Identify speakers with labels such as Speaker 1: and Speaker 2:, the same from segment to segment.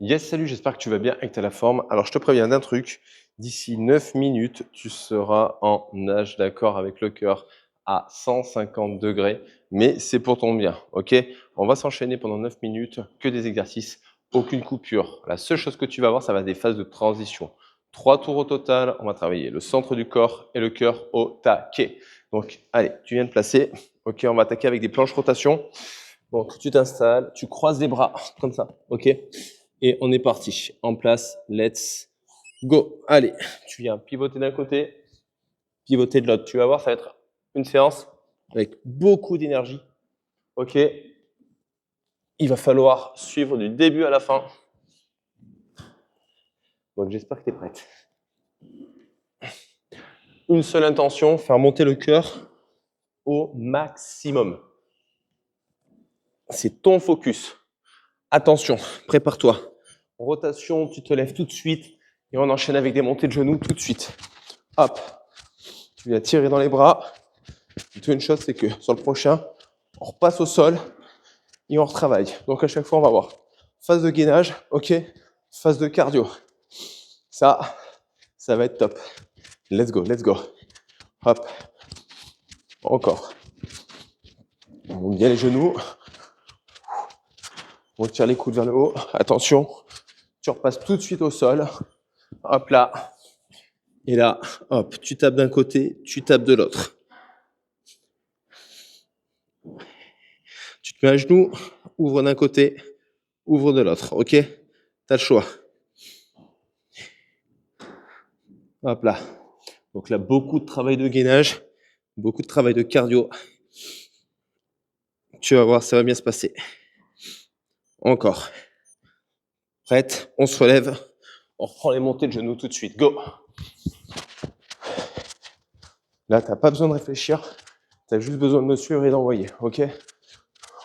Speaker 1: Yes, salut, j'espère que tu vas bien et que tu as la forme. Alors, je te préviens d'un truc. D'ici 9 minutes, tu seras en nage, d'accord, avec le cœur à 150 degrés. Mais c'est pour ton bien, ok? On va s'enchaîner pendant 9 minutes, que des exercices, aucune coupure. La seule chose que tu vas avoir, ça va être des phases de transition. 3 tours au total. On va travailler le centre du corps et le cœur au taquet. Donc, allez, tu viens de placer. Ok, on va attaquer avec des planches rotation. Donc, tu t'installes, tu croises les bras comme ça, ok? Et on est parti. En place, let's go. Allez, tu viens pivoter d'un côté, pivoter de l'autre. Tu vas voir, ça va être une séance avec beaucoup d'énergie. Ok. Il va falloir suivre du début à la fin. Donc j'espère que tu es prête. Une seule intention, faire monter le cœur au maximum. C'est ton focus. Attention, prépare-toi. Rotation, tu te lèves tout de suite et on enchaîne avec des montées de genoux tout de suite. Hop, tu viens tirer dans les bras. Et tout une chose, c'est que sur le prochain, on repasse au sol et on retravaille. Donc à chaque fois, on va avoir phase de gainage, ok, phase de cardio. Ça va être top. Let's go, let's go. Hop, encore. On monte bien les genoux. On tire les coudes vers le haut. Attention, tu repasses tout de suite au sol. Hop là. Et là, hop, tu tapes d'un côté, tu tapes de l'autre. Tu te mets à genoux, ouvre d'un côté, ouvre de l'autre, ok? T'as le choix. Hop là. Donc là, beaucoup de travail de gainage, beaucoup de travail de cardio. Tu vas voir, ça va bien se passer. Encore. Prête? On se relève. On reprend les montées de genoux tout de suite. Go! Là, tu n'as pas besoin de réfléchir. Tu as juste besoin de me suivre et d'envoyer. Ok?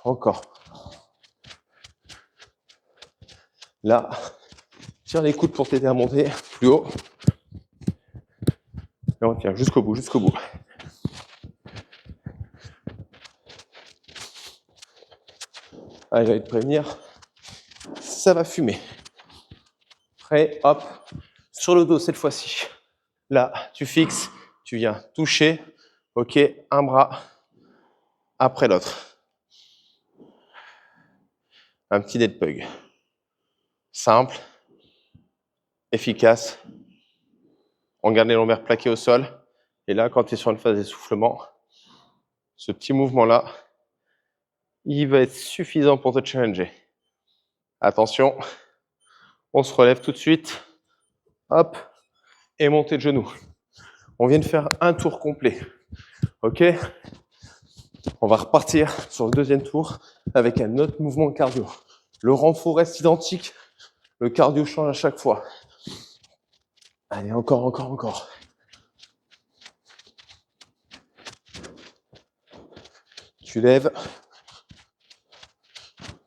Speaker 1: Encore. Là, tire les coudes pour t'aider à monter plus haut. Et on tient jusqu'au bout, jusqu'au bout. Allez, j'allais te prévenir. Ça va fumer. Prêt? Hop. Sur le dos cette fois-ci. Là, tu fixes. Tu viens toucher. Ok? Un bras après l'autre. Un petit dead pug. Simple. Efficace. On garde les lombaires plaqués au sol. Et là, quand tu es sur une phase d'essoufflement, ce petit mouvement-là, il va être suffisant pour te challenger. Attention, on se relève tout de suite. Hop, et montée de genoux. On vient de faire un tour complet. Ok? On va repartir sur le deuxième tour avec un autre mouvement cardio. Le renfort reste identique. Le cardio change à chaque fois. Allez, encore, encore, encore. Tu lèves.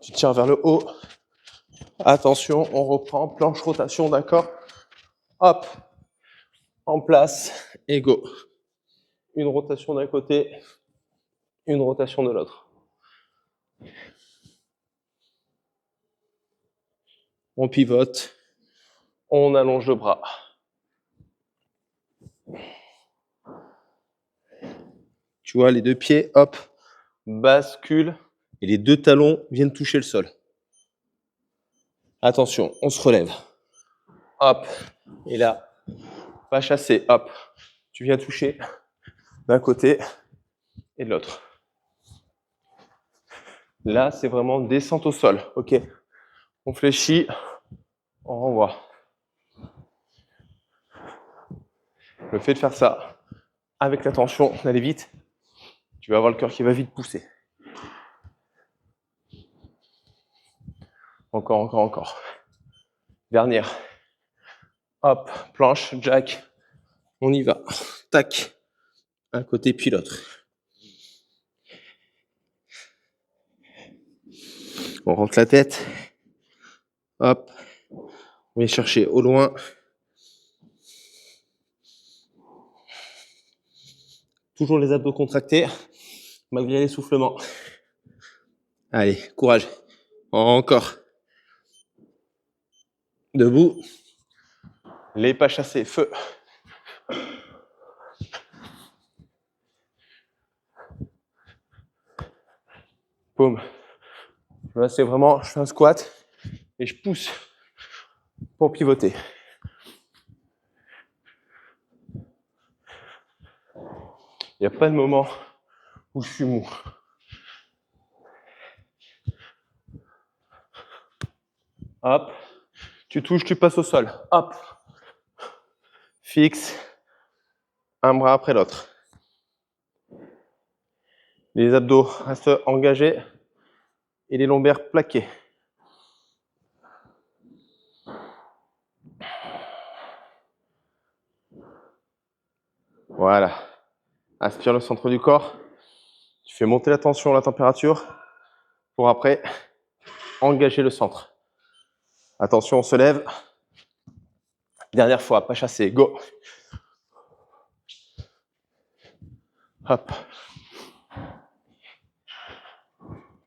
Speaker 1: Tu tires vers le haut. Attention, on reprend. Planche rotation, d'accord? Hop. En place. Et go. Une rotation d'un côté. Une rotation de l'autre. On pivote. On allonge le bras. Tu vois, les deux pieds, hop, basculent et les deux talons viennent toucher le sol. Attention, on se relève. Hop, et là, pas chasser, hop. Tu viens toucher d'un côté et de l'autre. Là, c'est vraiment descente au sol, ok? On fléchit, on renvoie. Le fait de faire ça avec l'attention d'aller vite, tu vas avoir le cœur qui va vite pousser. Encore, encore, encore. Dernière. Hop, planche, jack. On y va. Tac. Un côté puis l'autre. On rentre la tête. Hop. On vient chercher au loin. Toujours les abdos contractés, malgré l'essoufflement. Allez, courage. Encore. Debout. Les pas chassés, feu. Boum. Là, c'est vraiment, je fais un squat et je pousse pour pivoter. Il n'y a pas de moment où je suis mou. Hop. Tu touches, tu passes au sol. Hop. Fixe. Un bras après l'autre. Les abdos restent engagés et les lombaires plaqués. Voilà. Aspire le centre du corps. Tu fais monter la tension, la température pour après engager le centre. Attention, on se lève. Dernière fois, pas chassé. Go. Hop.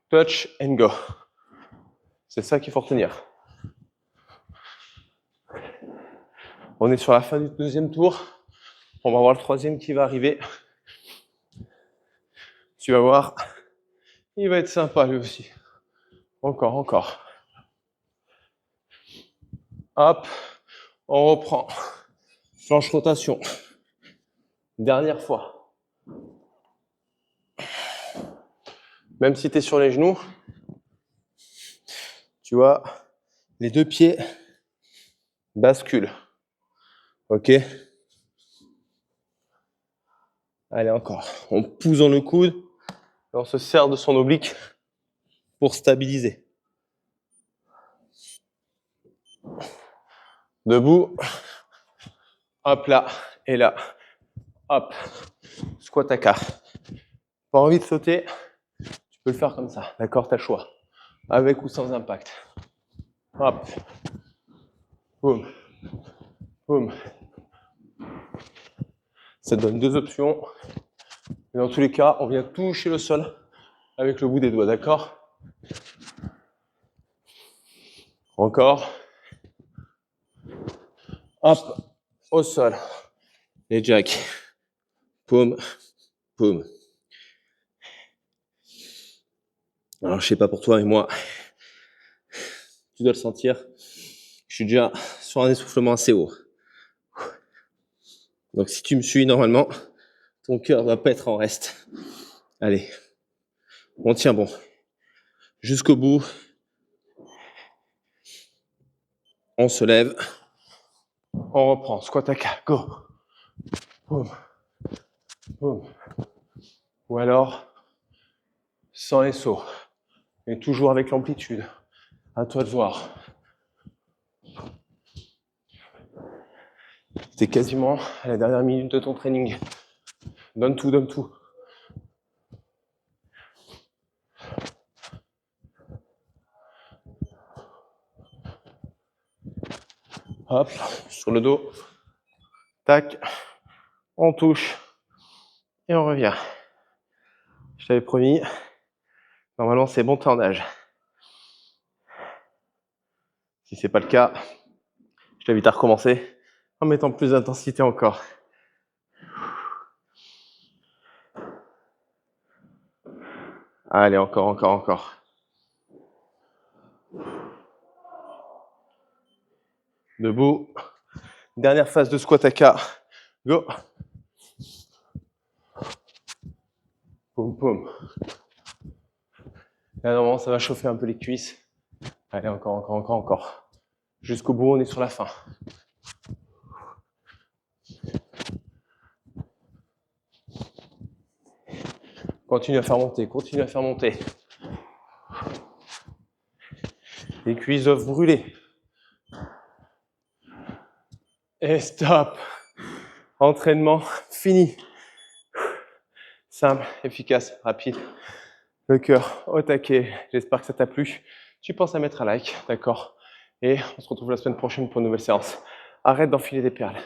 Speaker 1: Touch and go. C'est ça qu'il faut retenir. On est sur la fin du deuxième tour. On va voir le troisième qui va arriver. Tu vas voir, il va être sympa lui aussi. Encore, encore. Hop, on reprend. Flanche rotation. Dernière fois. Même si tu es sur les genoux, tu vois, les deux pieds basculent. Ok? Allez, encore. On pousse dans le coude et on se sert de son oblique pour stabiliser. Debout. Hop là et là. Hop. Squat à quart. Pas envie de sauter, tu peux le faire comme ça. D'accord, t'as le choix. Avec ou sans impact. Hop. Boum. Boum. Ça te donne deux options. Et dans tous les cas, on vient toucher le sol avec le bout des doigts, d'accord? Encore. Hop. Au sol. Les jacks. Poum. Poum. Alors, je sais pas pour toi, mais moi, tu dois le sentir. Je suis déjà sur un essoufflement assez haut. Donc, si tu me suis normalement, ton cœur va pas être en reste. Allez, on tient bon. Jusqu'au bout. On se lève. On reprend. Squat à quatre. Go. Boum. Boum. Ou alors, sans les sauts. Mais toujours avec l'amplitude. À toi de voir. T'es quasiment à la dernière minute de ton training. Donne tout, donne tout. Hop, sur le dos. Tac. On touche. Et on revient. Je t'avais promis. Normalement, c'est bon temps d'âge. Si c'est pas le cas, je t'invite à recommencer en mettant plus d'intensité encore. Allez, encore, encore, encore. Debout. Dernière phase de squat à quart. Go. Poum, poum. Là, normalement, ça va chauffer un peu les cuisses. Allez, encore, encore, encore, encore. Jusqu'au bout, on est sur la fin. Continue à faire monter, continue à faire monter. Les cuisses doivent brûler. Et stop. Entraînement fini. Simple, efficace, rapide. Le cœur au taquet. J'espère que ça t'a plu. Tu penses à mettre un like, d'accord? Et on se retrouve la semaine prochaine pour une nouvelle séance. Arrête d'enfiler des perles.